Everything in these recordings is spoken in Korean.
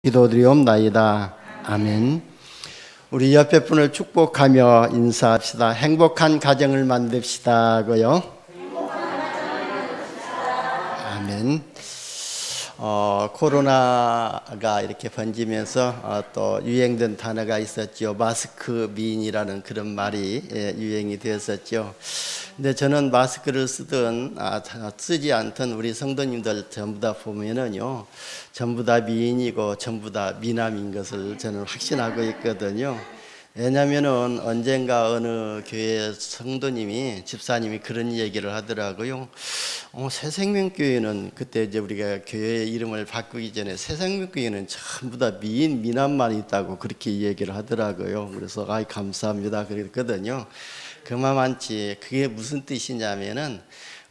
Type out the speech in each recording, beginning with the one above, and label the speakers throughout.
Speaker 1: 기도드리옵나이다. 아멘. 우리 옆에 분을 축복하며 인사합시다. 행복한 가정을 만듭시다고요. 아멘. 코로나가 이렇게 번지면서 또 유행된 단어가 있었죠. 마스크 미인이라는 그런 말이 유행이 되었었죠. 근데 저는 마스크를 쓰든 쓰지 않던 우리 성도님들 전부 다 보면은요, 전부 다 미인이고 전부 다 미남인 것을 저는 확신하고 있거든요. 왜냐면은 언젠가 어느 교회 성도님이, 집사님이 그런 얘기를 하더라고요. 새생명교회는 그때 이제 우리가 교회 이름을 바꾸기 전에 새생명교회는 전부 다 미남만 있다고 그렇게 얘기를 하더라고요. 그래서 아이 감사합니다 그랬거든요. 그만치 그게 무슨 뜻이냐면은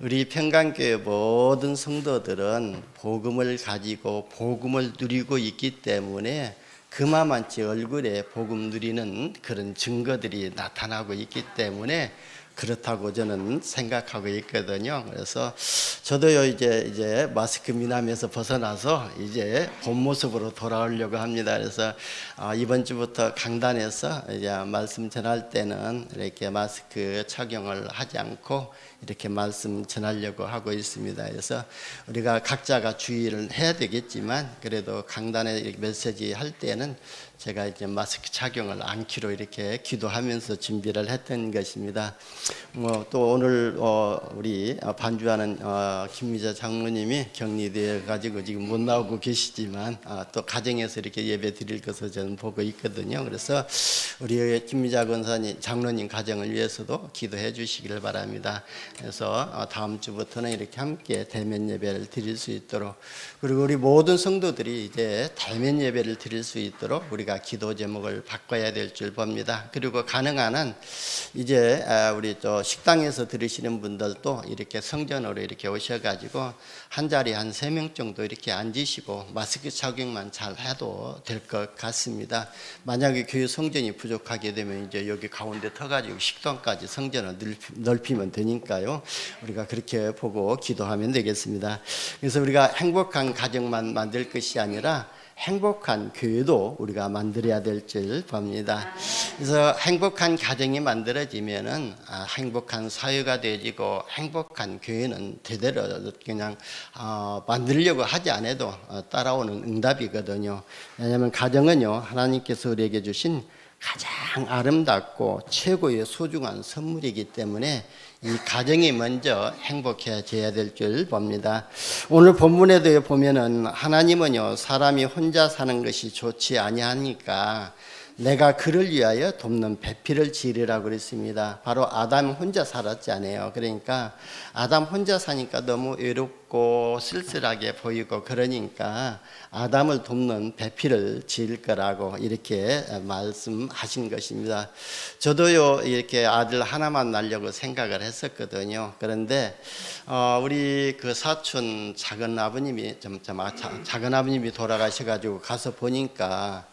Speaker 1: 우리 평강교회 모든 성도들은 복음을 가지고 복음을 누리고 있기 때문에 그만치 얼굴에 복음 누리는 그런 증거들이 나타나고 있기 때문에 그렇다고 저는 생각하고 있거든요. 그래서 저도요 이제 마스크 미남에서 벗어나서 이제 본 모습으로 돌아오려고 합니다. 그래서 이번 주부터 강단에서 이제 말씀 전할 때는 이렇게 마스크 착용을 하지 않고 이렇게 말씀 전하려고 하고 있습니다. 그래서 우리가 각자가 주의를 해야 되겠지만 그래도 강단에 메시지 할 때는 제가 이제 마스크 착용을 않기로 이렇게 기도하면서 준비를 했던 것입니다. 또 오늘 우리 반주하는 김미자 장로님이 격리되어 가지고 지금 못 나오고 계시지만 또 가정에서 이렇게 예배 드릴 것을 저는 보고 있거든요. 그래서 우리 김미자 권사님 장로님 가정을 위해서도 기도해 주시기를 바랍니다. 그래서 다음 주부터는 이렇게 함께 대면 예배를 드릴 수 있도록, 그리고 우리 모든 성도들이 이제 대면 예배를 드릴 수 있도록 우리가 기도 제목을 바꿔야 될 줄 봅니다. 그리고 가능한 한 이제 우리 또 식당에서 들으시는 분들도 이렇게 성전으로 이렇게 오셔가지고 한 자리에 한 3명 정도 이렇게 앉으시고 마스크 착용만 잘 해도 될 것 같습니다. 만약에 교회 성전이 부족하게 되면 이제 여기 가운데 터가지고 식당까지 성전을 넓히면 되니까요. 우리가 그렇게 보고 기도하면 되겠습니다. 그래서 우리가 행복한 가정만 만들 것이 아니라 행복한 교회도 우리가 만들어야 될 줄 봅니다. 그래서 행복한 가정이 만들어지면은 행복한 사회가 되어지고 행복한 교회는 대대로 그냥 만들려고 하지 않아도 따라오는 응답이거든요. 왜냐하면 가정은요, 하나님께서 우리에게 주신 가장 아름답고 최고의 소중한 선물이기 때문에 이 가정이 먼저 행복해져야 될 줄 봅니다. 오늘 본문에도 보면은 하나님은요, 사람이 혼자 사는 것이 좋지 아니하니까 내가 그를 위하여 돕는 배필을 지으리라고 그랬습니다. 바로 아담 혼자 살았잖아요. 그러니까 아담 혼자 사니까 너무 외롭고 쓸쓸하게 보이고 그러니까 아담을 돕는 배필을 지을 거라고 이렇게 말씀하신 것입니다. 저도요 이렇게 아들 하나만 낳으려고 생각을 했었거든요. 그런데 우리 그 사촌 작은 아버님이 돌아가셔가지고 가서 보니까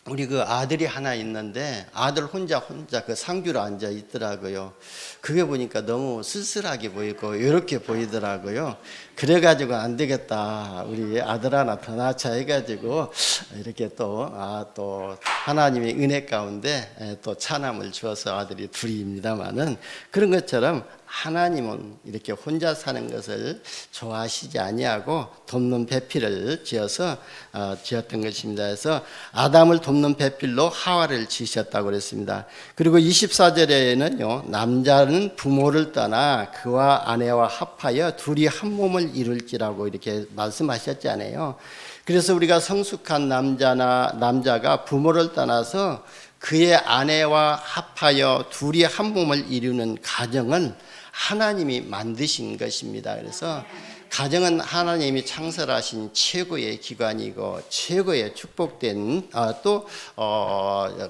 Speaker 1: 우리 그 아들이 하나 있는데 아들 혼자 그 상주로 앉아 있더라고요. 그게 보니까 너무 쓸쓸하게 보이고 이렇게 보이더라고요. 그래가지고 안 되겠다, 우리 아들 하나 더 낳자 해가지고 이렇게 또 하나님의 은혜 가운데 또 차남을 주어서 아들이 둘입니다만은, 그런 것처럼 하나님은 이렇게 혼자 사는 것을 좋아하시지 아니하고 돕는 배필을 지어서 지었던 것입니다. 그래서 아담을 돕는 배필로 하와를 지으셨다고 그랬습니다. 그리고 24절에는요, 남자는 부모를 떠나 그와 아내와 합하여 둘이 한 몸을 이룰지라고 이렇게 말씀하셨잖아요. 그래서 우리가 성숙한 남자가 부모를 떠나서 그의 아내와 합하여 둘이 한 몸을 이루는 가정은 하나님이 만드신 것입니다. 그래서 가정은 하나님이 창설하신 최고의 기관이고 최고의 축복된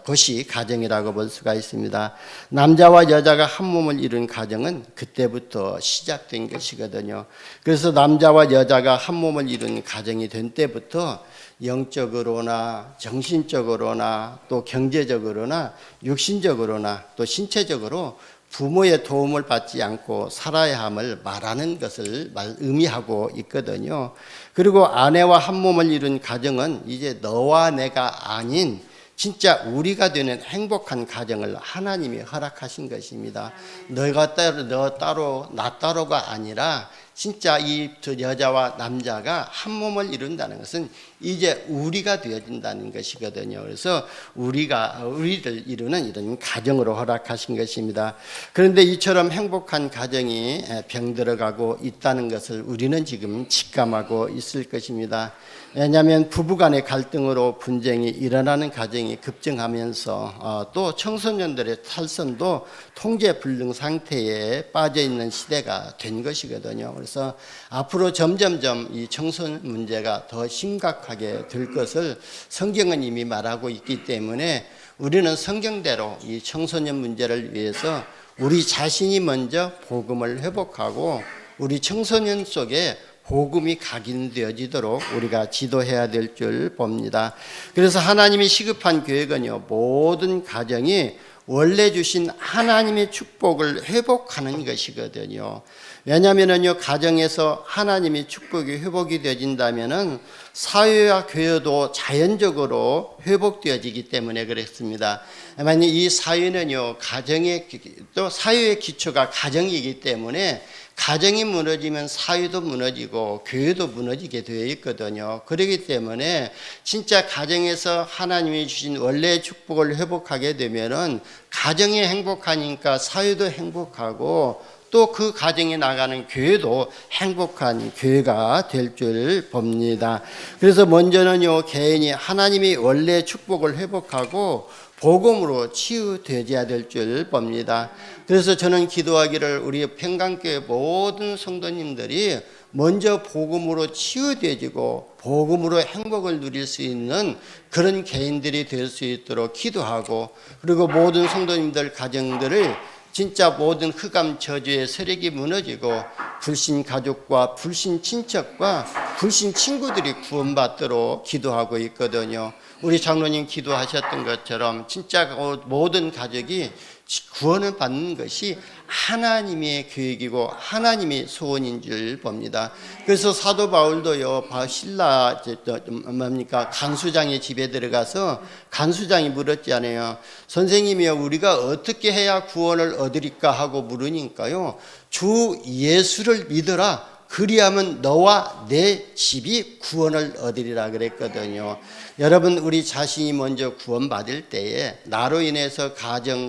Speaker 1: 것이 가정이라고 볼 수가 있습니다. 남자와 여자가 한 몸을 이룬 가정은 그때부터 시작된 것이거든요. 그래서 남자와 여자가 한 몸을 이룬 가정이 된 때부터 영적으로나 정신적으로나 또 경제적으로나 육신적으로나 또 신체적으로 부모의 도움을 받지 않고 살아야 함을 말하는 것을 의미하고 있거든요. 그리고 아내와 한 몸을 이룬 가정은 이제 너와 내가 아닌 진짜 우리가 되는 행복한 가정을 하나님이 허락하신 것입니다. 너가 따로, 너 따로, 나 따로가 아니라 진짜 이 여자와 남자가 한 몸을 이룬다는 것은 이제 우리가 되어진다는 것이거든요. 그래서 우리를 이루는 이런 가정으로 허락하신 것입니다. 그런데 이처럼 행복한 가정이 병들어가고 있다는 것을 우리는 지금 직감하고 있을 것입니다. 왜냐하면 부부간의 갈등으로 분쟁이 일어나는 가정이 급증하면서 또 청소년들의 탈선도 통제불능 상태에 빠져 있는 시대가 된 것이거든요. 그래서 앞으로 점점점 이 청소년 문제가 더 심각하게 될 것을 성경은 이미 말하고 있기 때문에 우리는 성경대로 이 청소년 문제를 위해서 우리 자신이 먼저 복음을 회복하고 우리 청소년 속에 복음이 각인되어지도록 우리가 지도해야 될 줄 봅니다. 그래서 하나님이 시급한 계획은요, 모든 가정이 원래 주신 하나님의 축복을 회복하는 것이거든요. 왜냐하면요, 가정에서 하나님의 축복이 회복이 되어진다면은 사회와 교회도 자연적으로 회복되어지기 때문에 그렇습니다. 만약 이 사회는요, 또 사회의 기초가 가정이기 때문에 가정이 무너지면 사회도 무너지고 교회도 무너지게 되어 있거든요. 그렇기 때문에 진짜 가정에서 하나님이 주신 원래의 축복을 회복하게 되면은 가정이 행복하니까 사회도 행복하고 또 그 가정에 나가는 교회도 행복한 교회가 될 줄 봅니다. 그래서 먼저는요, 개인이 하나님이 원래 축복을 회복하고 복음으로 치유되어야 될 줄 봅니다. 그래서 저는 기도하기를 우리 평강교회 모든 성도님들이 먼저 복음으로 치유되어지고 복음으로 행복을 누릴 수 있는 그런 개인들이 될 수 있도록 기도하고, 그리고 모든 성도님들 가정들을 진짜 모든 흑암 저주의 세력이 무너지고 불신 가족과 불신 친척과 불신 친구들이 구원받도록 기도하고 있거든요. 우리 장로님 기도하셨던 것처럼 진짜 모든 가족이 구원을 받는 것이 하나님의 계획이고 하나님의 소원인 줄 봅니다. 그래서 사도 바울도요, 신라 간수장의 집에 들어가서 간수장이 물었잖아요. 선생님이요, 우리가 어떻게 해야 구원을 얻으리까 하고 물으니까요, 주 예수를 믿어라, 그리하면 너와 내 집이 구원을 얻으리라 그랬거든요. 여러분, 우리 자신이 먼저 구원받을 때에 나로 인해서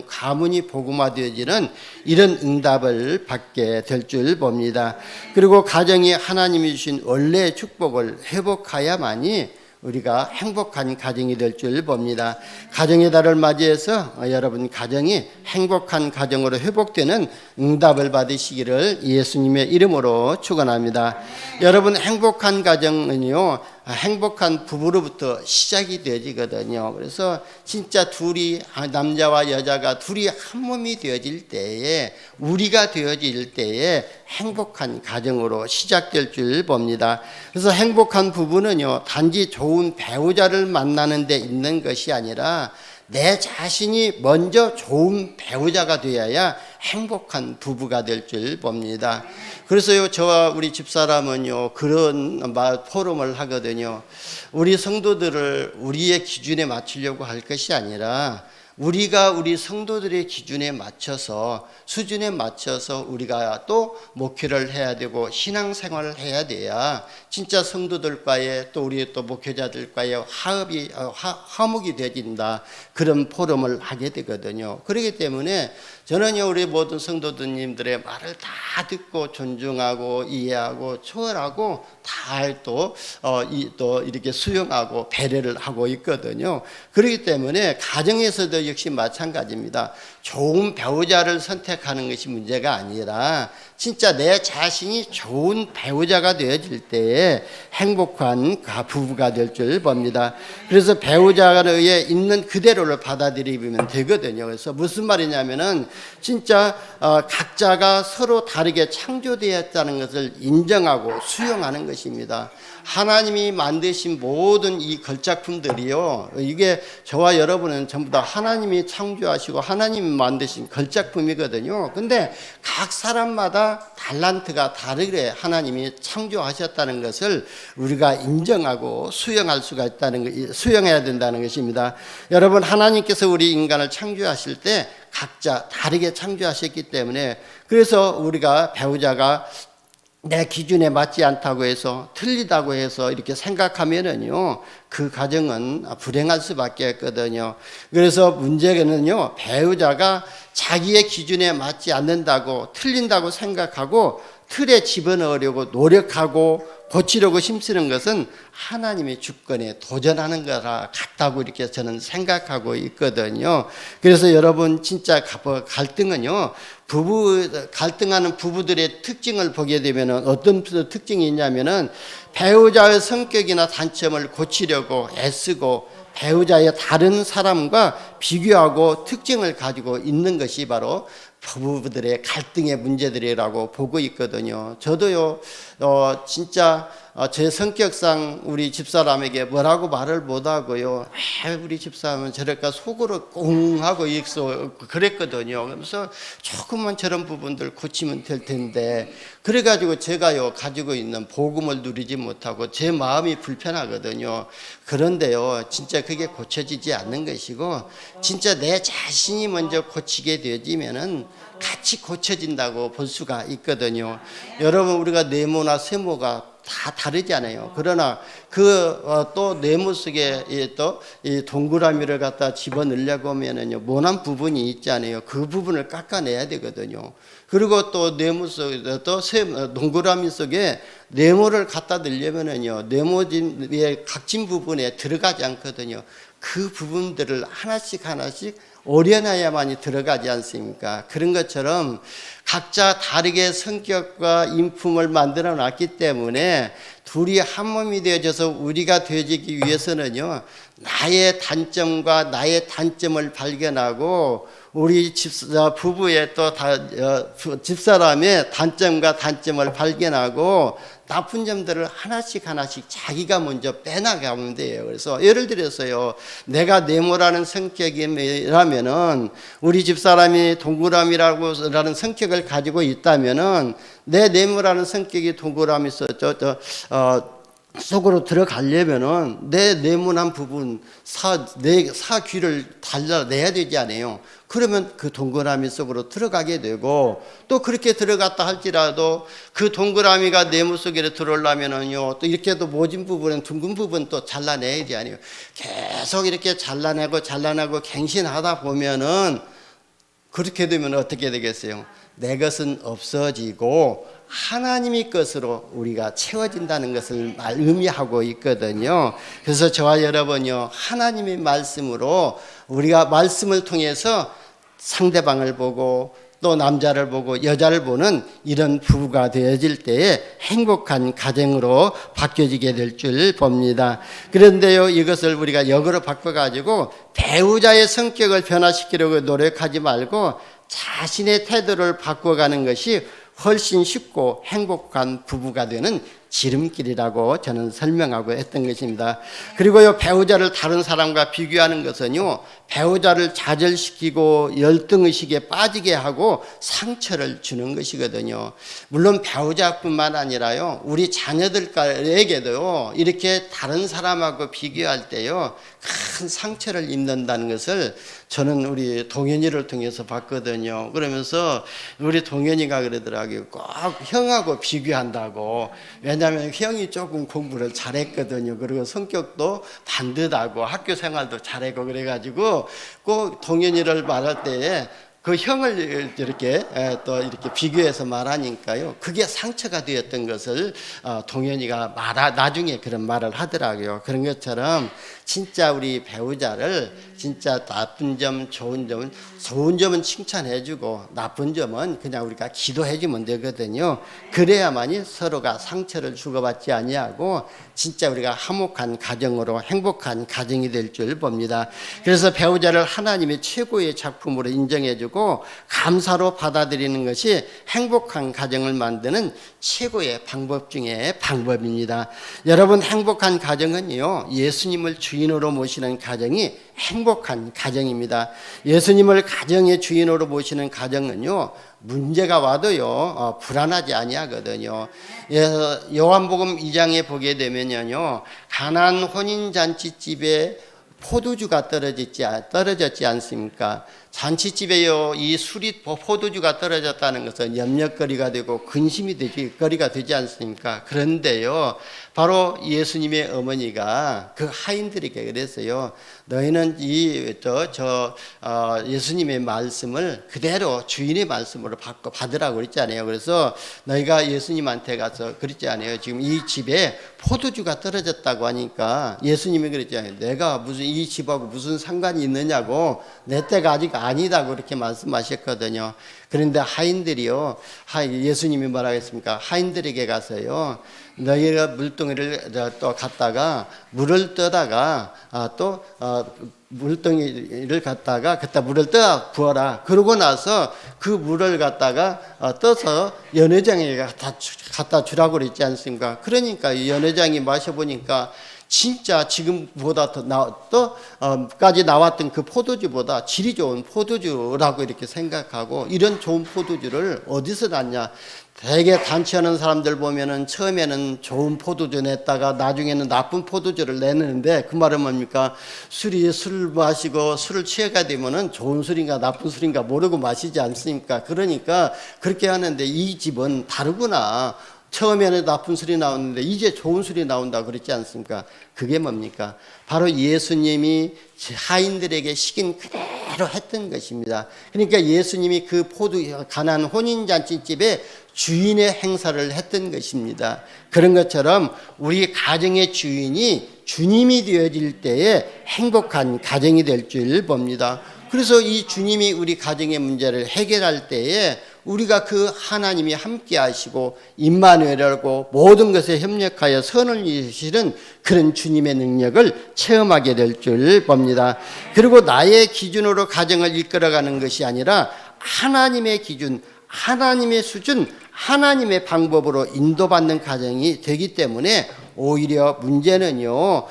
Speaker 1: 가문이 복음화되어지는 이런 응답을 받게 될 줄 봅니다. 그리고 가정이 하나님이 주신 원래의 축복을 회복해야만이 우리가 행복한 가정이 될 줄 봅니다. 가정의 달을 맞이해서 여러분 가정이 행복한 가정으로 회복되는 응답을 받으시기를 예수님의 이름으로 축원합니다. 여러분, 행복한 가정은요, 행복한 부부로부터 시작이 되어지거든요. 그래서 진짜 둘이, 남자와 여자가 둘이 한 몸이 되어질 때에, 우리가 되어질 때에 행복한 가정으로 시작될 줄 봅니다. 그래서 행복한 부부는요, 단지 좋은 배우자를 만나는 데 있는 것이 아니라 내 자신이 먼저 좋은 배우자가 되어야 행복한 부부가 될 줄 봅니다. 그래서요, 저와 우리 집사람은요, 그런 포럼을 하거든요. 우리 성도들을 우리의 기준에 맞추려고 할 것이 아니라 우리가 우리 성도들의 기준에 맞춰서, 수준에 맞춰서 우리가 또 목회를 해야 되고 신앙생활을 해야 돼야 진짜 성도들과의, 또 우리 또 목회자들과의 화목이 되어진다, 그런 포럼을 하게 되거든요. 그렇기 때문에 저는요, 우리 모든 성도들님들의 말을 다 듣고 존중하고 이해하고 초월하고 다 또 이렇게 수용하고 배려를 하고 있거든요. 그렇기 때문에 가정에서도 역시 마찬가지입니다. 좋은 배우자를 선택하는 것이 문제가 아니라 진짜 내 자신이 좋은 배우자가 되어질 때에 행복한 부부가 될 줄 봅니다. 그래서 배우자에 있는 그대로를 받아들이면 되거든요. 그래서 무슨 말이냐면은 진짜 각자가 서로 다르게 창조되었다는 것을 인정하고 수용하는 것입니다. 하나님이 만드신 모든 이 걸작품들이요, 이게 저와 여러분은 전부 다 하나님이 창조하시고 하나님이 만드신 걸작품이거든요. 근데 각 사람마다 달란트가 다르게 하나님이 창조하셨다는 것을 우리가 인정하고 수용할 수가 있다는 거, 수용해야 된다는 것입니다. 여러분, 하나님께서 우리 인간을 창조하실 때 각자 다르게 창조하셨기 때문에, 그래서 우리가 배우자가 내 기준에 맞지 않다고 해서, 틀리다고 해서 이렇게 생각하면은요, 그 가정은 불행할 수밖에 없거든요. 그래서 문제는요, 배우자가 자기의 기준에 맞지 않는다고, 틀린다고 생각하고 틀에 집어넣으려고 노력하고 고치려고 힘쓰는 것은 하나님의 주권에 도전하는 거라 같다고 이렇게 저는 생각하고 있거든요. 그래서 여러분, 진짜 갈등은요, 갈등하는 부부들의 특징을 보게 되면 어떤 특징이 있냐면은, 배우자의 성격이나 단점을 고치려고 애쓰고 배우자의 다른 사람과 비교하고 특징을 가지고 있는 것이 바로 부부들의 갈등의 문제들이라고 보고 있거든요. 저도요, 진짜 제 성격상 우리 집사람에게 뭐라고 말을 못하고요, 왜 우리 집사람은 저럴까 속으로 꽁 하고 있어 그랬거든요. 그래서 조금만 저런 부분들 고치면 될 텐데, 그래가지고 제가요 가지고 있는 복음을 누리지 못하고 제 마음이 불편하거든요. 그런데요, 진짜 그게 고쳐지지 않는 것이고, 진짜 내 자신이 먼저 고치게 되어지면은 같이 고쳐진다고 볼 수가 있거든요. 여러분, 우리가 네모나 세모가 다 다르잖아요. 그러나 또 네모 속에 또 이 동그라미를 갖다 집어넣으려고 하면은요, 모난 부분이 있잖아요. 그 부분을 깎아내야 되거든요. 그리고 또 네모 속에 또 동그라미 속에 네모를 갖다 넣으려면은요, 네모진 위에 각진 부분에 들어가지 않거든요. 그 부분들을 하나씩 오려놔야만이 들어가지 않습니까? 그런 것처럼 각자 다르게 성격과 인품을 만들어 놨기 때문에 둘이 한 몸이 되어져서 우리가 되어지기 위해서는요, 나의 단점과 나의 단점을 발견하고 우리 부부의 또 집사람의 단점과 단점을 발견하고 나쁜 점들을 하나씩 자기가 먼저 빼나가면 돼요. 그래서 예를 들어서요, 내가 네모라는 성격이라면은 우리 집사람이 동그라미라는 성격을 가지고 있다면은 내 네모라는 성격이 동그라미 속으로 들어가려면은 내 네모난 부분 사귀를 달라내야 되지 않아요. 그러면 그 동그라미 속으로 들어가게 되고, 또 그렇게 들어갔다 할지라도 그 동그라미가 네모 속에 들어오려면은요, 또 이렇게 또 모진 부분은 둥근 부분 또 잘라내야지 않아요. 계속 이렇게 잘라내고 갱신하다 보면은, 그렇게 되면 어떻게 되겠어요? 내 것은 없어지고 하나님의 것으로 우리가 채워진다는 것을 의미하고 있거든요. 그래서 저와 여러분요, 하나님의 말씀으로 우리가 말씀을 통해서 상대방을 보고 또 남자를 보고 여자를 보는 이런 부부가 되어질 때에 행복한 가정으로 바뀌어지게 될 줄 봅니다. 그런데요, 이것을 우리가 역으로 바꿔가지고 배우자의 성격을 변화시키려고 노력하지 말고 자신의 태도를 바꿔가는 것이 훨씬 쉽고 행복한 부부가 되는 지름길이라고 저는 설명하고 했던 것입니다. 그리고요, 배우자를 다른 사람과 비교하는 것은요, 배우자를 좌절시키고 열등의식에 빠지게 하고 상처를 주는 것이거든요. 물론 배우자뿐만 아니라요, 우리 자녀들에게도요, 이렇게 다른 사람하고 비교할 때요, 큰 상처를 입는다는 것을 저는 우리 동현이를 통해서 봤거든요. 그러면서 우리 동현이가 그러더라고요. 꼭 형하고 비교한다고. 왜냐하면 형이 조금 공부를 잘했거든요. 그리고 성격도 반듯하고 학교 생활도 잘하고 그래가지고 꼭 동현이를 말할 때에 그 형을 이렇게 비교해서 말하니까요, 그게 상처가 되었던 것을 동현이가 나중에 그런 말을 하더라고요. 그런 것처럼 진짜 우리 배우자를 진짜 나쁜 점, 좋은 점은 칭찬해주고 나쁜 점은 그냥 우리가 기도해주면 되거든요. 그래야만이 서로가 상처를 주고받지 아니하고 진짜 우리가 화목한 가정으로 행복한 가정이 될 줄 봅니다. 그래서 배우자를 하나님의 최고의 작품으로 인정해주고 가지고 감사로 받아들이는 것이 행복한 가정을 만드는 최고의 방법 중에 방법입니다. 여러분, 행복한 가정은요, 예수님을 주인으로 모시는 가정이 행복한 가정입니다. 예수님을 가정의 주인으로 모시는 가정은요, 문제가 와도요 불안하지 아니하거든요. 요한복음 2장에 보게 되면요, 가나안 혼인잔치집에 포도주가 떨어졌지 않습니까? 잔치집에요, 이 술이 포도주가 떨어졌다는 것은 염려거리가 되고 근심이 거리가 되지 않습니까? 그런데요, 바로 예수님의 어머니가 그 하인들에게 그랬어요. 너희는 예수님의 말씀을 그대로 주인의 말씀으로 받으라고 그랬잖아요. 그래서 너희가 예수님한테 가서 그랬지 않아요. 지금 이 집에 포도주가 떨어졌다고 하니까 예수님이 그랬잖아요. 내가 무슨 이 집하고 무슨 상관이 있느냐고, 내 때가 아직 아니다고 그렇게 말씀하셨거든요. 그런데 하인들이요, 예수님이 뭐라겠습니까? 하인들에게 가서요, 너희가 물동이를 또 갖다가 물을 떠다가 물동이를 갖다가 그때 물을 떠 부어라. 그러고 나서 그 물을 갖다가 떠서 연회장에게 갖다 주라고 그랬지 않습니까? 그러니까 연회장이 마셔보니까 진짜 지금보다 까지 나왔던 그 포도주보다 질이 좋은 포도주라고 이렇게 생각하고, 이런 좋은 포도주를 어디서 났냐? 대개 단체하는 사람들 보면은 처음에는 좋은 포도주 냈다가 나중에는 나쁜 포도주를 내는데, 그 말은 뭡니까? 술을 마시고 술을 취해가 되면은 좋은 술인가 나쁜 술인가 모르고 마시지 않습니까? 그러니까 그렇게 하는데, 이 집은 다르구나. 처음에는 나쁜 술이 나오는데 이제 좋은 술이 나온다 그랬지 않습니까? 그게 뭡니까? 바로 예수님이 하인들에게 시킨 그대로 했던 것입니다. 그러니까 예수님이 그 가나안 혼인잔치집에 주인의 행사를 했던 것입니다. 그런 것처럼 우리 가정의 주인이 주님이 되어질 때에 행복한 가정이 될 줄 봅니다. 그래서 이 주님이 우리 가정의 문제를 해결할 때에 우리가 그 하나님이 함께 하시고 임마누엘이라고 모든 것에 협력하여 선을 이루시는 그런 주님의 능력을 체험하게 될 줄 봅니다. 그리고 나의 기준으로 가정을 이끌어가는 것이 아니라 하나님의 기준, 하나님의 수준, 하나님의 방법으로 인도받는 가정이 되기 때문에 오히려 문제는요,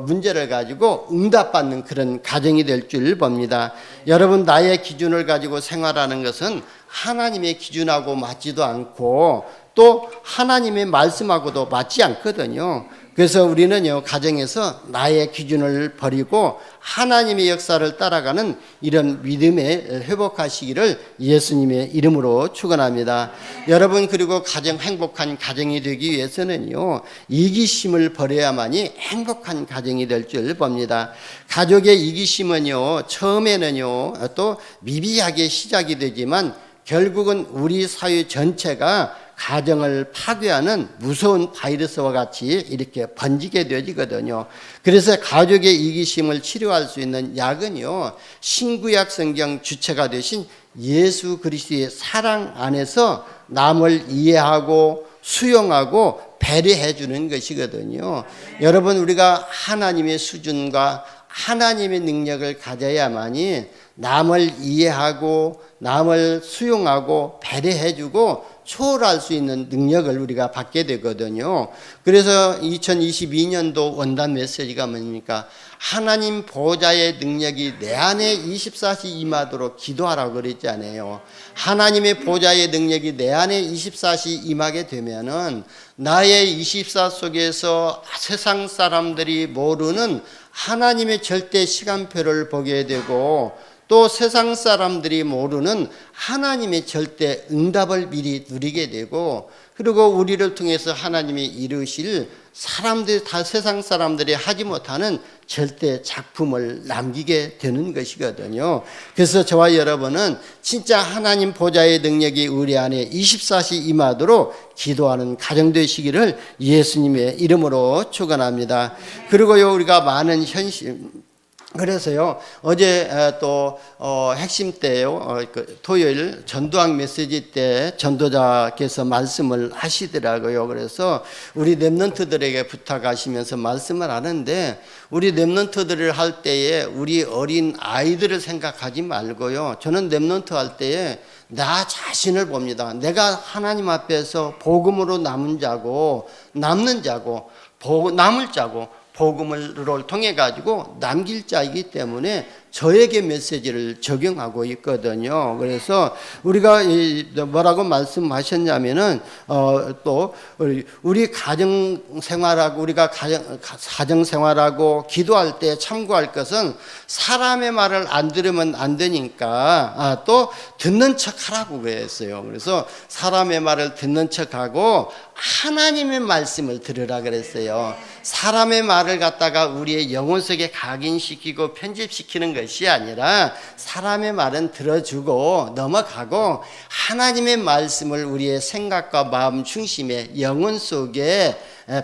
Speaker 1: 문제를 가지고 응답받는 그런 가정이 될 줄 봅니다. 여러분, 나의 기준을 가지고 생활하는 것은 하나님의 기준하고 맞지도 않고 또 하나님의 말씀하고도 맞지 않거든요. 그래서 우리는요, 가정에서 나의 기준을 버리고 하나님의 역사를 따라가는 이런 믿음에 회복하시기를 예수님의 이름으로 축원합니다. 여러분, 그리고 행복한 가정이 되기 위해서는요, 이기심을 버려야만이 행복한 가정이 될 줄 봅니다. 가족의 이기심은요, 처음에는요, 또 미비하게 시작이 되지만 결국은 우리 사회 전체가 가정을 파괴하는 무서운 바이러스와 같이 이렇게 번지게 되어지거든요. 그래서 가족의 이기심을 치료할 수 있는 약은요, 신구약 성경 주체가 되신 예수 그리스도의 사랑 안에서 남을 이해하고 수용하고 배려해 주는 것이거든요. 여러분, 우리가 하나님의 수준과 하나님의 능력을 가져야만이 남을 이해하고 남을 수용하고 배려해 주고 초월할 수 있는 능력을 우리가 받게 되거든요. 그래서 2022년도 원단 메시지가 뭡니까? 하나님 보좌의 능력이 내 안에 24시 임하도록 기도하라고 그랬잖아요. 하나님의 보좌의 능력이 내 안에 24시 임하게 되면은 나의 24 속에서 세상 사람들이 모르는 하나님의 절대 시간표를 보게 되고, 또 세상 사람들이 모르는 하나님의 절대 응답을 미리 누리게 되고, 그리고 우리를 통해서 하나님이 이루실 세상 사람들이 하지 못하는 절대 작품을 남기게 되는 것이거든요. 그래서 저와 여러분은 진짜 하나님 보좌의 능력이 우리 안에 24시 임하도록 기도하는 가정 되시기를 예수님의 이름으로 축원합니다. 그리고요, 우리가 많은 그래서요, 어제 또 핵심 때요, 토요일 전도학 메시지 때 전도자께서 말씀을 하시더라고요. 그래서 우리 랩런트들에게 부탁하시면서 말씀을 하는데, 우리 랩런트들을 할 때에 우리 어린 아이들을 생각하지 말고요, 저는 랩런트 할 때에 나 자신을 봅니다. 내가 하나님 앞에서 복음으로 남은 자고, 남는 자고, 남을 자고, 복음을 통해 가지고 남길 자이기 때문에 저에게 메시지를 적용하고 있거든요. 그래서 우리가 뭐라고 말씀하셨냐면은 또 우리 가정 생활하고, 우리가 가정 생활하고 기도할 때 참고할 것은 사람의 말을 안 들으면 안 되니까 또 듣는 척하라고 그랬어요. 그래서 사람의 말을 듣는 척하고 하나님의 말씀을 들으라 그랬어요. 사람의 말을 갖다가 우리의 영혼 속에 각인시키고 편집시키는 것이 아니라 사람의 말은 들어주고 넘어가고 하나님의 말씀을 우리의 생각과 마음 중심에 영혼 속에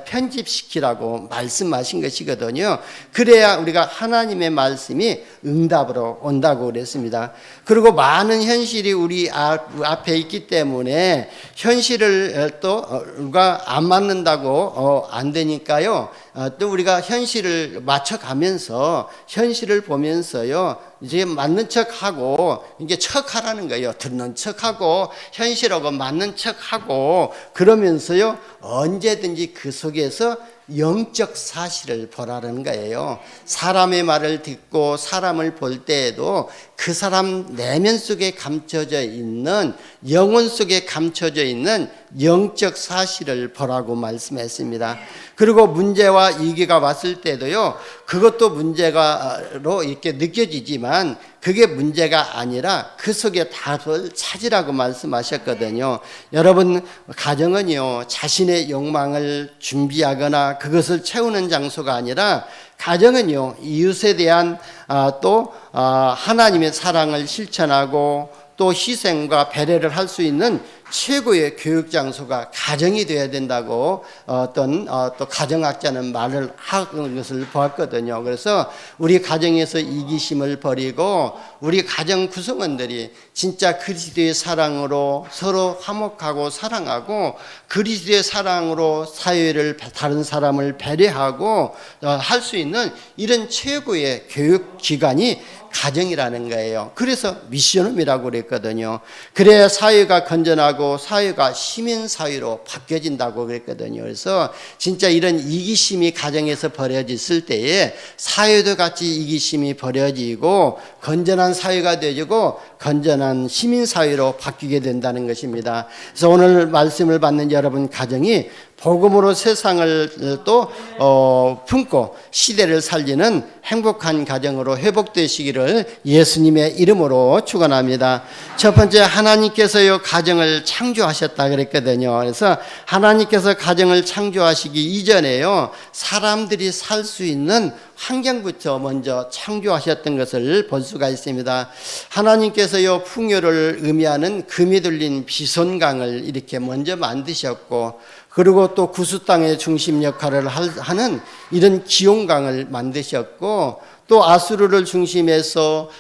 Speaker 1: 편집시키라고 말씀하신 것이거든요. 그래야 우리가 하나님의 말씀이 응답으로 온다고 그랬습니다. 그리고 많은 현실이 우리 앞에 있기 때문에 현실을 또 우리가 안 맞는다고 안 되니까요. 또 우리가 현실을 맞춰가면서 현실을 보면서요, 이제 맞는 척하고 이게 척하라는 거예요. 듣는 척하고 현실하고 맞는 척하고 그러면서요, 언제든지 그 속에서 영적 사실을 보라는 거예요. 사람의 말을 듣고 사람을 볼 때에도 그 사람 내면 속에 감춰져 있는, 영혼 속에 감춰져 있는 영적 사실을 보라고 말씀했습니다. 그리고 문제와 위기가 왔을 때도요, 그것도 문제가로 이렇게 느껴지지만 그게 문제가 아니라 그 속에 답을 찾으라고 말씀하셨거든요. 여러분, 가정은요, 자신의 욕망을 준비하거나 그것을 채우는 장소가 아니라, 가정은요, 이웃에 대한 또 하나님의 사랑을 실천하고 또 희생과 배려를 할 수 있는 최고의 교육 장소가 가정이 되어야 된다고 또 가정학자는 말을 하는 것을 보았거든요. 그래서 우리 가정에서 이기심을 버리고 우리 가정 구성원들이 진짜 그리스도의 사랑으로 서로 화목하고 사랑하고 그리스도의 사랑으로 사회를, 다른 사람을 배려하고 할 수 있는 이런 최고의 교육 기관이 가정이라는 거예요. 그래서 미션홈이라고 그랬거든요. 그래야 사회가 건전하고 사회가 시민사회로 바뀌어진다고 그랬거든요. 그래서 진짜 이런 이기심이 가정에서 벌어졌을 때에 사회도 같이 이기심이 벌어지고 건전한 사회가 되고 건전한 시민사회로 바뀌게 된다는 것입니다. 그래서 오늘 말씀을 받는 여러분 가정이 복음으로 세상을 또 품고 시대를 살리는 행복한 가정으로 회복되시기를 예수님의 이름으로 축원합니다. 첫 번째, 하나님께서요 가정을 창조하셨다 그랬거든요. 그래서 하나님께서 가정을 창조하시기 이전에요, 사람들이 살 수 있는 환경부터 먼저 창조하셨던 것을 볼 수가 있습니다. 하나님께서요 풍요를 의미하는 금이 둘린 비손강을 이렇게 먼저 만드셨고, 그리고 또 구수 땅의 중심 역할을 하는 이런 기온강을 만드셨고, 또 아수르를 중심해서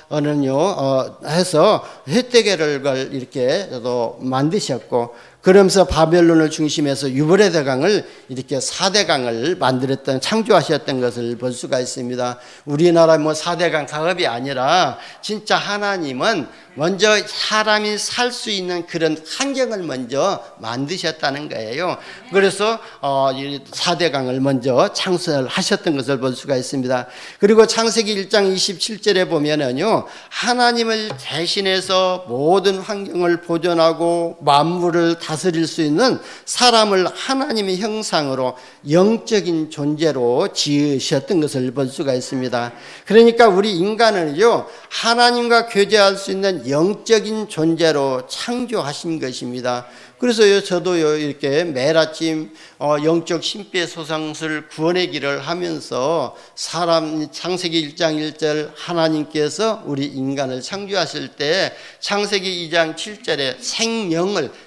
Speaker 1: 해서 헷대게를 이렇게 또 만드셨고, 그러면서 바벨론을 중심해서 유브라데 강을 이렇게 4대 강을 만들었던, 창조하셨던 것을 볼 수가 있습니다. 우리나라 4대 강 가업이 아니라 진짜 하나님은 먼저 사람이 살 수 있는 그런 환경을 먼저 만드셨다는 거예요. 그래서 4대 강을 먼저 창설하셨던 것을 볼 수가 있습니다. 그리고 창세기 1장 27절에 보면은요, 하나님을 대신해서 모든 환경을 보존하고 만물을 다스릴 수 있는 사람을 하나님의 형상으로 영적인 존재로 지으셨던 것을 볼 수가 있습니다. 그러니까 우리 인간은요, 하나님과 교제할 수 있는 영적인 존재로 창조하신 것입니다. 그래서요, 저도요, 이렇게 매일 아침 영적 심폐소생술 구원의 길을 하면서 창세기 1장 1절 하나님께서 우리 인간을 창조하실 때 창세기 2장 7절에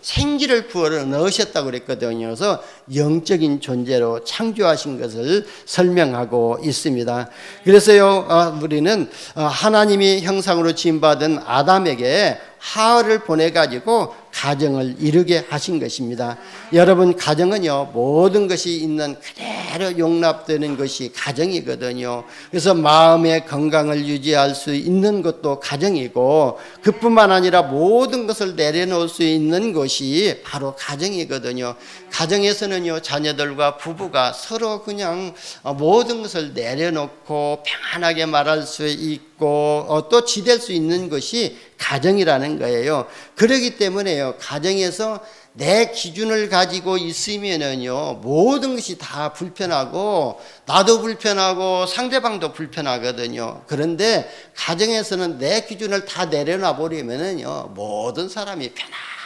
Speaker 1: 생기를 부어 넣으셨다고 그랬거든요. 그래서 영적인 존재로 창조하신 것을 설명하고 있습니다. 그래서요, 우리는 하나님이 형상으로 지음받은 아담에게 하와를 보내가지고 가정을 이루게 하신 것입니다. 여러분, 가정은요, 모든 것이 있는 그대로 용납되는 것이 가정이거든요. 그래서 마음의 건강을 유지할 수 있는 것도 가정이고, 그뿐만 아니라 모든 것을 내려놓을 수 있는 것이 바로 가정이거든요. 가정에서는요, 자녀들과 부부가 서로 그냥 모든 것을 내려놓고 평안하게 말할 수 있고 또 지댈 수 있는 것이 가정이라는 거예요. 그렇기 때문에요, 가정에서 내 기준을 가지고 있으면은요, 모든 것이 다 불편하고 나도 불편하고 상대방도 불편하거든요. 그런데 가정에서는 내 기준을 다 내려놔 버리면은요, 모든 사람이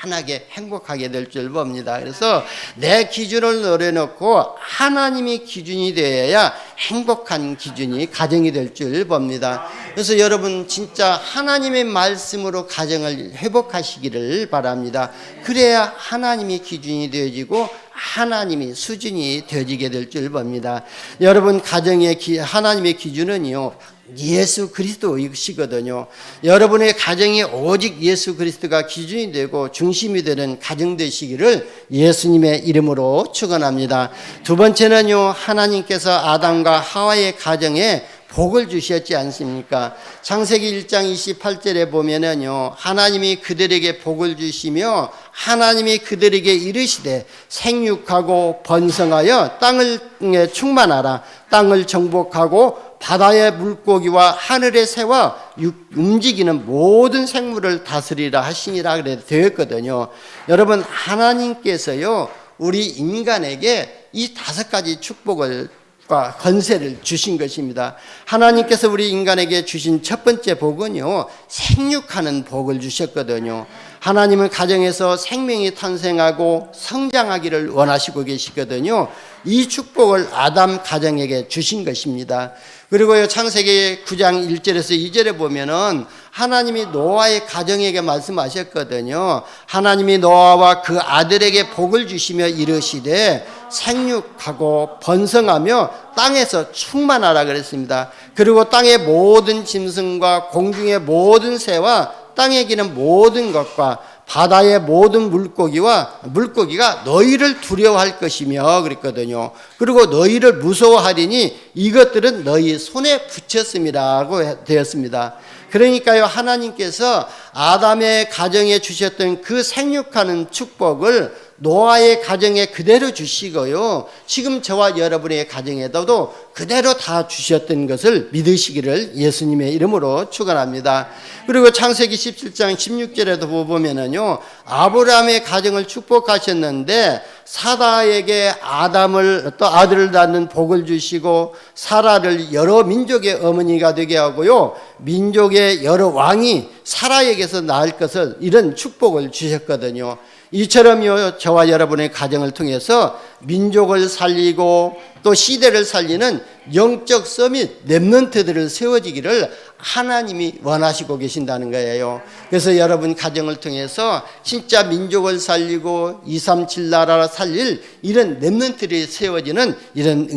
Speaker 1: 편안하게 행복하게 될 줄 봅니다. 그래서 내 기준을 내려놓고 하나님이 기준이 되어야 행복한 기준이 가정이 될 줄 봅니다. 그래서 여러분, 진짜 하나님의 말씀으로 가정을 회복하시기를 바랍니다. 그래야 하나님이 기준이 되어지고 하나님이 수준이 되어지게 될 줄 봅니다. 여러분, 가정의 하나님의 기준은요, 예수 그리스도이시거든요. 여러분의 가정이 오직 예수 그리스도가 기준이 되고 중심이 되는 가정 되시기를 예수님의 이름으로 축원합니다. 두 번째는요, 하나님께서 아담과 하와의 가정에 복을 주셨지 않습니까? 창세기 1장 28절에 보면은요, 하나님이 그들에게 복을 주시며 하나님이 그들에게 이르시되 생육하고 번성하여 땅을 충만하라, 땅을 정복하고 바다의 물고기와 하늘의 새와 움직이는 모든 생물을 다스리라 하시니라 그래 되었거든요. 여러분, 하나님께서요, 우리 인간에게 이 5가지 축복을 권세를 주신 것입니다. 하나님께서 우리 인간에게 주신 첫 번째 복은요, 생육하는 복을 주셨거든요. 하나님은 가정에서 생명이 탄생하고 성장하기를 원하시고 계시거든요. 이 축복을 아담 가정에게 주신 것입니다. 그리고요, 창세기 9장 1절에서 2절에 보면은 하나님이 노아의 가정에게 말씀하셨거든요. 하나님이 노아와 그 아들에게 복을 주시며 이르시되 생육하고 번성하며 땅에서 충만하라 그랬습니다. 그리고 땅의 모든 짐승과 공중의 모든 새와 땅에 기는 모든 것과 바다의 모든 물고기가 너희를 두려워할 것이며 그랬거든요. 그리고 너희를 무서워하리니 이것들은 너희 손에 붙였음이라고 되었습니다. 그러니까요, 하나님께서 아담의 가정에 주셨던 그 생육하는 축복을 노아의 가정에 그대로 주시고요, 지금 저와 여러분의 가정에도 그대로 다 주셨던 것을 믿으시기를 예수님의 이름으로 축원합니다. 그리고 창세기 17장 16절에도 보면은요, 아브라함의 가정을 축복하셨는데 사라에게 아담을 또 아들을 낳는 복을 주시고 사라를 여러 민족의 어머니가 되게 하고요, 민족의 여러 왕이 사라에게서 낳을 것을 이런 축복을 주셨거든요. 이처럼요, 저와 여러분의 가정을 통해서 민족을 살리고 또 시대를 살리는 영적 서밋 렘넌트들을 세워지기를 하나님이 원하시고 계신다는 거예요. 그래서 여러분 가정을 통해서 진짜 민족을 살리고 237 나라를 살릴 이런 렘넌트들이 세워지는 이런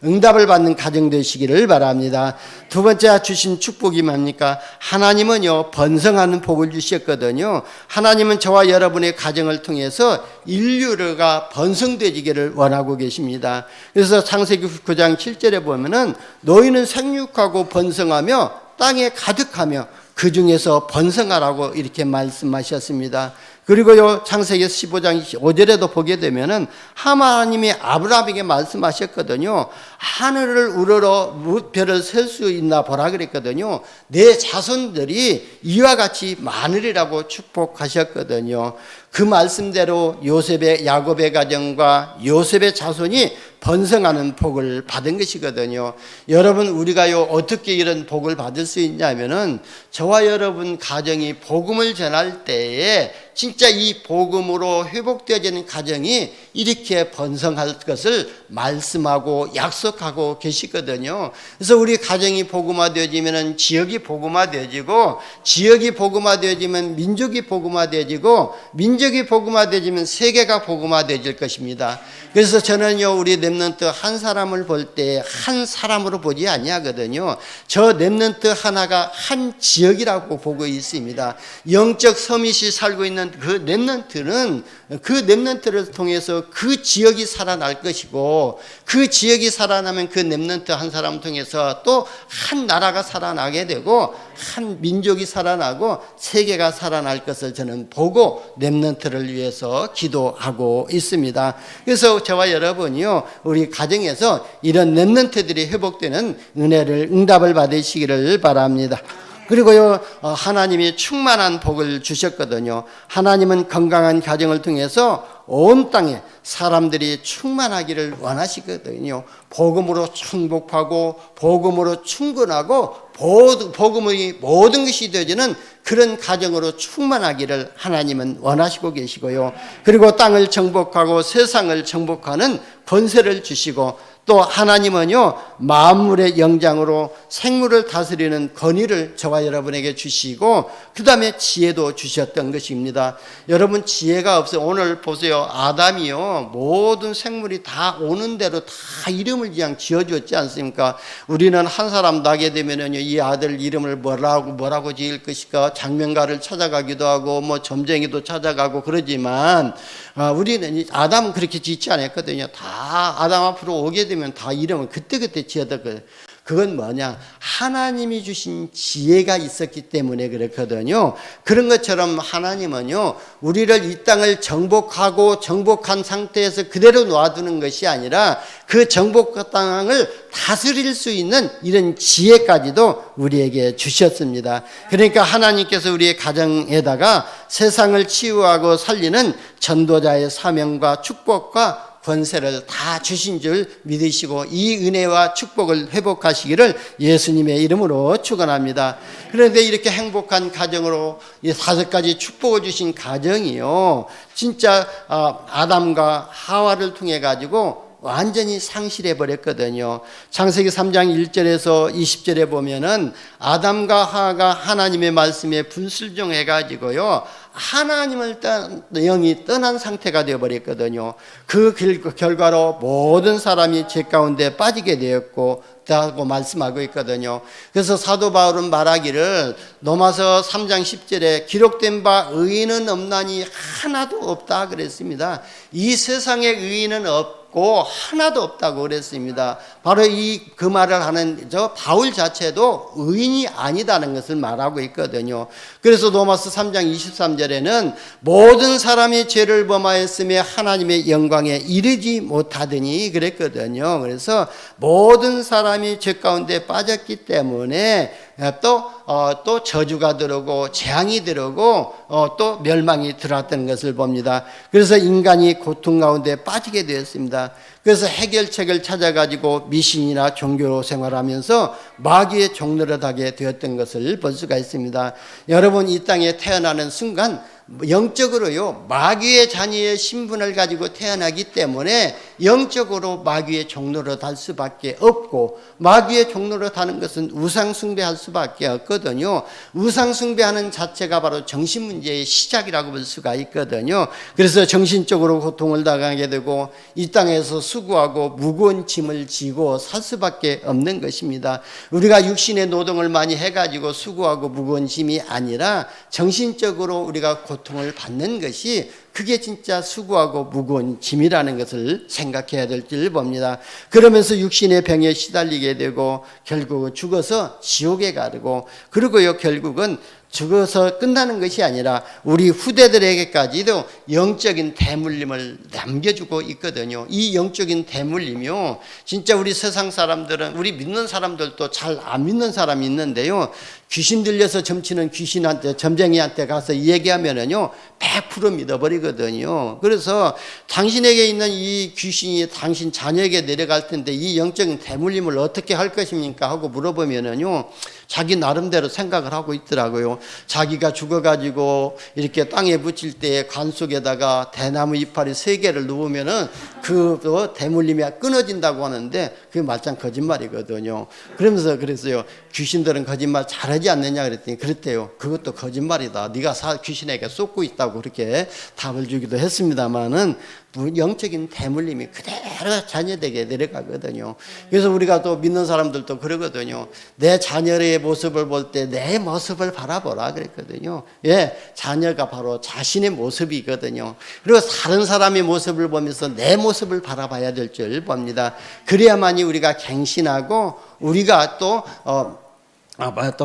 Speaker 1: 응답을 받는 가정 되시기를 바랍니다. 두 번째 주신 축복이 뭡니까? 하나님은요, 번성하는 복을 주셨거든요. 하나님은 저와 여러분의 가정을 통해서 인류가 번성되기를 원하고 계십니다. 그래서 창세기 9장 7절에 보면은 너희는 생육하고 번성하며 땅에 가득하며 그 중에서 번성하라고 이렇게 말씀하셨습니다. 그리고요, 창세기 15장 5절에도 보게 되면은 하나님이 아브라함에게 말씀하셨거든요. 하늘을 우러러 별을 셀 수 있나 보라 그랬거든요. 내 자손들이 이와 같이 많으리라고 축복하셨거든요. 그 말씀대로 야곱의 가정과 요셉의 자손이 번성하는 복을 받은 것이거든요. 여러분, 우리가요, 어떻게 이런 복을 받을 수 있냐면은 저와 여러분 가정이 복음을 전할 때에 진짜 이 복음으로 회복되어지는 가정이 이렇게 번성할 것을 말씀하고 약속하고 계시거든요. 그래서 우리 가정이 복음화되어지면 지역이 복음화되어지고, 지역이 복음화되어지면 민족이 복음화되어지고, 민족이 복음화되어지면 세계가 복음화되어질 것입니다. 그래서 저는요, 우리 렘넌트 한 사람을 볼 때 한 사람으로 보지 아니하거든요. 저 렘넌트 하나가 한 지역이라고 보고 있습니다. 영적 서밋이 살고 있는 그 렘넌트는 그 렘넌트를 통해서 그 지역이 살아날 것이고, 그 지역이 살아나면 그 렘넌트 한 사람 통해서 또 한 나라가 살아나게 되고, 한 민족이 살아나고 세계가 살아날 것을 저는 보고 렘넌트를 위해서 기도하고 있습니다. 그래서 저와 여러분이요, 우리 가정에서 이런 렘넌트들이 회복되는 은혜를, 응답을 받으시기를 바랍니다. 그리고요, 하나님이 충만한 복을 주셨거든요. 하나님은 건강한 가정을 통해서 온 땅에 사람들이 충만하기를 원하시거든요. 복음으로 충복하고 복음으로 충분하고 복음의 모든 것이 되어지는 그런 가정으로 충만하기를 하나님은 원하시고 계시고요. 그리고 땅을 정복하고 세상을 정복하는 권세를 주시고, 또 하나님은요, 만물의 영장으로 생물을 다스리는 권위를 저와 여러분에게 주시고, 그 다음에 지혜도 주셨던 것입니다. 여러분, 지혜가 없어요. 오늘 보세요. 아담이요, 모든 생물이 다 오는 대로 다 이름을 그냥 지어줬지 않습니까? 우리는 한 사람 나게 되면은요, 이 아들 이름을 뭐라고 지을 것일까? 장명가를 찾아가기도 하고, 뭐 점쟁이도 찾아가고 그러지만, 우리는 아담은 그렇게 짓지 않았거든요. 다 아담 앞으로 오게 되면 다 이름을 그때그때 지었거든요. 그건 뭐냐? 하나님이 주신 지혜가 있었기 때문에 그렇거든요. 그런 것처럼 하나님은요, 우리를 이 땅을 정복하고 정복한 상태에서 그대로 놔두는 것이 아니라 그 정복한 땅을 다스릴 수 있는 이런 지혜까지도 우리에게 주셨습니다. 그러니까 하나님께서 우리의 가정에다가 세상을 치유하고 살리는 전도자의 사명과 축복과 권세를 다 주신 줄 믿으시고, 이 은혜와 축복을 회복하시기를 예수님의 이름으로 축원합니다. 그런데 이렇게 행복한 가정으로 이 5가지 축복을 주신 가정이요, 진짜 아담과 하와를 통해 가지고 완전히 상실해 버렸거든요. 창세기 3장 1절에서 20절에 보면은 아담과 하와가 하나님의 말씀에 불순종해 가지고요, 하나님을 영이 떠난 상태가 되어 버렸거든요. 그 결과로 모든 사람이 죄 가운데 빠지게 되었고 라고 말씀하고 있거든요. 그래서 사도 바울은 말하기를 로마서 3장 10절에 기록된 바 의인은 없나니 하나도 없다 그랬습니다. 이 세상에 의인은 없고 하나도 없다고 그랬습니다. 바로 그 말을 하는 저 바울 자체도 의인이 아니다는 것을 말하고 있거든요. 그래서 로마서 3장 23절에는 모든 사람이 죄를 범하였으며 하나님의 영광에 이르지 못하더니 그랬거든요. 그래서 모든 사람이 죄 가운데 빠졌기 때문에 또 저주가 들어오고 재앙이 들어오고 또 멸망이 들어왔다는 것을 봅니다. 그래서 인간이 고통 가운데 빠지게 되었습니다. 그래서 해결책을 찾아가지고 미신이나 종교 생활하면서 마귀의 종노릇하게 되었던 것을 볼 수가 있습니다. 여러분, 이 땅에 태어나는 순간 영적으로요, 마귀의 자녀의 신분을 가지고 태어나기 때문에 영적으로 마귀의 종노릇 할 수밖에 없고, 마귀의 종노릇 하는 것은 우상 숭배할 수밖에 없거든요. 우상 숭배하는 자체가 바로 정신 문제의 시작이라고 볼 수가 있거든요. 그래서 정신적으로 고통을 당하게 되고 이 땅에서 수고하고 무거운 짐을 지고 살 수밖에 없는 것입니다. 우리가 육신의 노동을 많이 해가지고 수고하고 무거운 짐이 아니라 정신적으로 우리가 고통을 받는 것이, 그게 진짜 수고하고 무거운 짐이라는 것을 생각해야 될 줄 봅니다. 그러면서 육신의 병에 시달리게 되고 결국 죽어서 지옥에 가고, 그리고요 결국은 죽어서 끝나는 것이 아니라 우리 후대들에게까지도 영적인 대물림을 남겨주고 있거든요. 이 영적인 대물림이요, 진짜 우리 세상 사람들은, 우리 믿는 사람들도 잘 안 믿는 사람이 있는데요, 귀신 들려서 점치는 귀신한테, 점쟁이한테 가서 얘기하면은요 100% 믿어버리거든요. 버리거든요. 그래서 당신에게 있는 이 귀신이 당신 자녀에게 내려갈 텐데 이 영적인 대물림을 어떻게 할 것입니까? 하고 물어보면은요, 자기 나름대로 생각을 하고 있더라고요. 자기가 죽어가지고 이렇게 땅에 묻힐 때 관 속에다가 대나무 이파리 3개를 누우면은 그 대물림이 끊어진다고 하는데 그게 말짱 거짓말이거든요. 그러면서 그랬어요. 귀신들은 거짓말 잘하지 않느냐 그랬더니 그랬대요. 그것도 거짓말이다. 네가 귀신에게 쏟고 있다고 그렇게 답을 주기도 했습니다만은 영적인 대물림이 그대로 자녀에게 내려가거든요. 그래서 우리가 또 믿는 사람들도 그러거든요. 내 자녀의 모습을 볼 때 내 모습을 바라보라 그랬거든요. 예, 자녀가 바로 자신의 모습이거든요. 그리고 다른 사람의 모습을 보면서 내 모습을 바라봐야 될 줄 봅니다. 그래야만이 우리가 갱신하고 우리가 또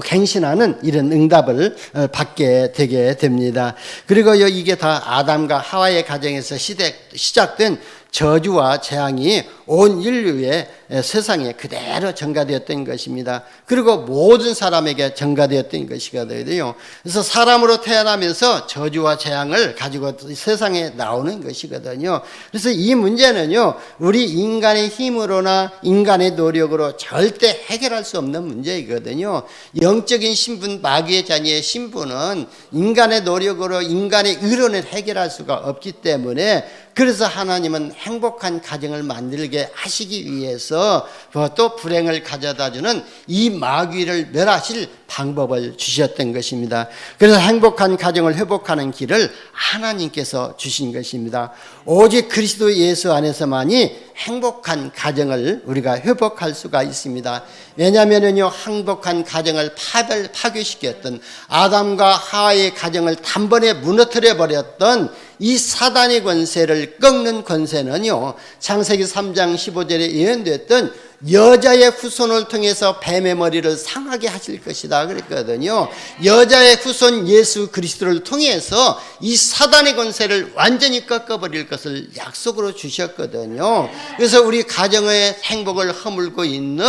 Speaker 1: 갱신하는 이런 응답을 받게 되게 됩니다. 그리고 이게 다 아담과 하와의 가정에서 시작된 저주와 재앙이 온 인류의 세상에 그대로 전가되었던 것입니다. 그리고 모든 사람에게 전가되었던 것이거든요. 그래서 사람으로 태어나면서 저주와 재앙을 가지고 세상에 나오는 것이거든요. 그래서 이 문제는요, 우리 인간의 힘으로나 인간의 노력으로 절대 해결할 수 없는 문제이거든요. 영적인 신분, 마귀의 자녀의 신분은 인간의 노력으로 인간의 의론을 해결할 수가 없기 때문에, 그래서 하나님은 행복한 가정을 만들게 하시기 위해서 또 불행을 가져다주는 이 마귀를 멸하실 방법을 주셨던 것입니다. 그래서 행복한 가정을 회복하는 길을 하나님께서 주신 것입니다. 오직 그리스도 예수 안에서만이 행복한 가정을 우리가 회복할 수가 있습니다. 왜냐하면요, 행복한 가정을 파괴시켰던 아담과 하와의 가정을 단번에 무너뜨려 버렸던 이 사단의 권세를 꺾는 권세는요, 창세기 3장 15절에 예언됐던 여자의 후손을 통해서 뱀의 머리를 상하게 하실 것이다 그랬거든요. 여자의 후손 예수 그리스도를 통해서 이 사단의 권세를 완전히 꺾어버릴 것을 약속으로 주셨거든요. 그래서 우리 가정의 행복을 허물고 있는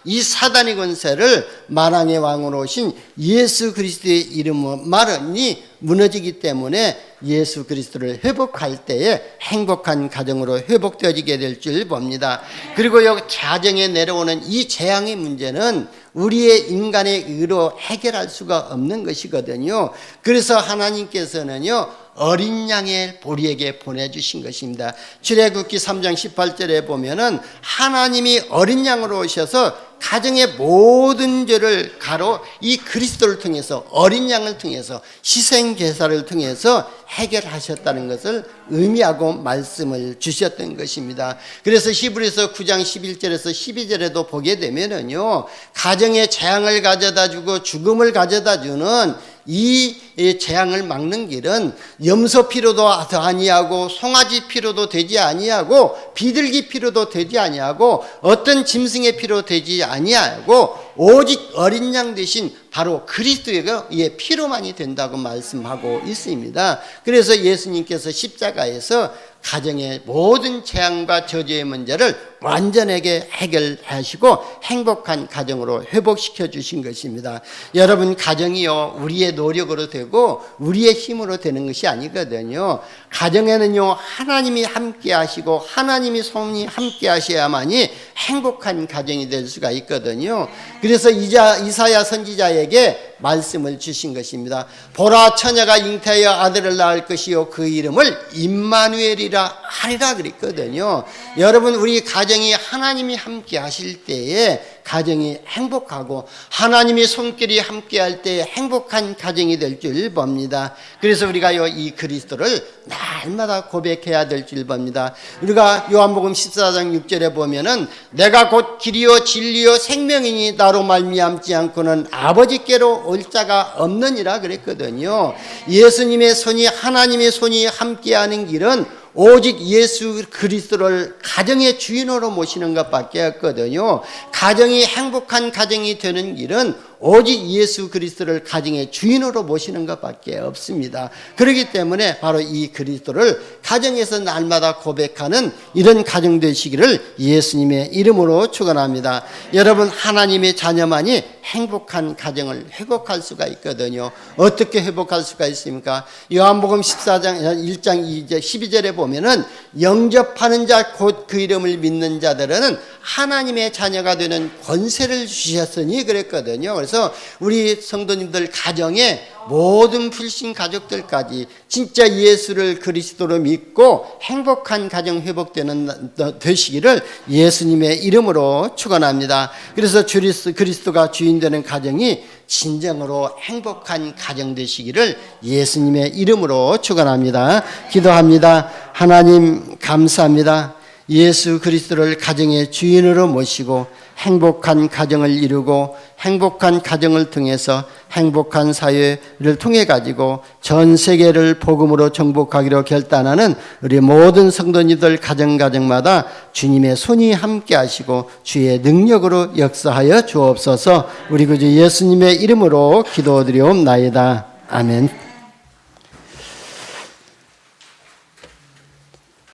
Speaker 1: 이 사단의 권세를 만왕의 왕으로 오신 예수 그리스도의 이름만이 무너지기 때문에 예수 그리스도를 회복할 때에 행복한 가정으로 회복되어지게 될 줄 봅니다. 그리고 여기 가정에 내려오는 이 재앙의 문제는 우리의 인간의 의로 해결할 수가 없는 것이거든요. 그래서 하나님께서는요, 어린 양의 보리에게 보내주신 것입니다. 출애굽기 3장 18절에 보면은 하나님이 어린 양으로 오셔서 가정의 모든 죄를 가로 이 그리스도를 통해서, 어린 양을 통해서, 희생 제사를 통해서 해결하셨다는 것을 의미하고 말씀을 주셨던 것입니다. 그래서 히브리서 9장 11절에서 12절에도 보게 되면은요, 가정에 재앙을 가져다 주고 죽음을 가져다 주는 이 재앙을 막는 길은 염소 피로도 아니하고 송아지 피로도 되지 아니하고 비둘기 피로도 되지 아니하고 어떤 짐승의 피로 되지 아니하고 오직 어린 양 대신 바로 그리스도의 피로만이 된다고 말씀하고 있습니다. 그래서 예수님께서 십자가에서 가정의 모든 재앙과 저주의 문제를 완전하게 해결하시고 행복한 가정으로 회복시켜 주신 것입니다. 여러분, 가정이요, 우리의 노력으로 되고 우리의 힘으로 되는 것이 아니거든요. 가정에는요, 하나님이 함께 하시고 하나님이 손이 함께 하셔야만이 행복한 가정이 될 수가 있거든요. 그래서 이사야 선지자에게 말씀을 주신 것입니다. 보라, 처녀가 잉태하여 아들을 낳을 것이요 그 이름을 임마누엘이라 하리라 그랬거든요. 여러분, 우리 가정이 하나님이 함께 하실 때에 가정이 행복하고 하나님의 손길이 함께 할 때 행복한 가정이 될 줄 봅니다. 그래서 우리가 이 그리스도를 날마다 고백해야 될 줄 봅니다. 우리가 요한복음 14장 6절에 보면은 내가 곧 길이요 진리요 생명이니 나로 말미암지 않고는 아버지께로 올 자가 없느니라 그랬거든요. 예수님의 손이, 하나님의 손이 함께하는 길은 오직 예수 그리스도를 가정의 주인으로 모시는 것밖에 없거든요. 가정이 행복한 가정이 되는 길은 오직 예수 그리스도를 가정의 주인으로 모시는 것밖에 없습니다. 그렇기 때문에 바로 이 그리스도를 가정에서 날마다 고백하는 이런 가정 되시기를 예수님의 이름으로 축원합니다. 여러분, 하나님의 자녀만이 행복한 가정을 회복할 수가 있거든요. 어떻게 회복할 수가 있습니까? 요한복음 14장 1장 2절 12절에 보면은 영접하는 자 곧 그 이름을 믿는 자들은 하나님의 자녀가 되는 권세를 주셨으니 그랬거든요. 그래서 우리 성도님들 가정에 모든 불신 가족들까지 진짜 예수를 그리스도로 믿고 행복한 가정 회복되는 되시기를 예수님의 이름으로 축원합니다. 그래서 그리스도가 주인 되는 가정이 진정으로 행복한 가정 되시기를 예수님의 이름으로 축원합니다. 기도합니다. 하나님 감사합니다. 예수 그리스도를 가정의 주인으로 모시고 행복한 가정을 이루고 행복한 가정을 통해서 행복한 사회를 통해 가지고 전 세계를 복음으로 정복하기로 결단하는 우리 모든 성도님들 가정마다 주님의 손이 함께 하시고 주의 능력으로 역사하여 주옵소서. 우리 구주 예수님의 이름으로 기도드리옵나이다. 아멘.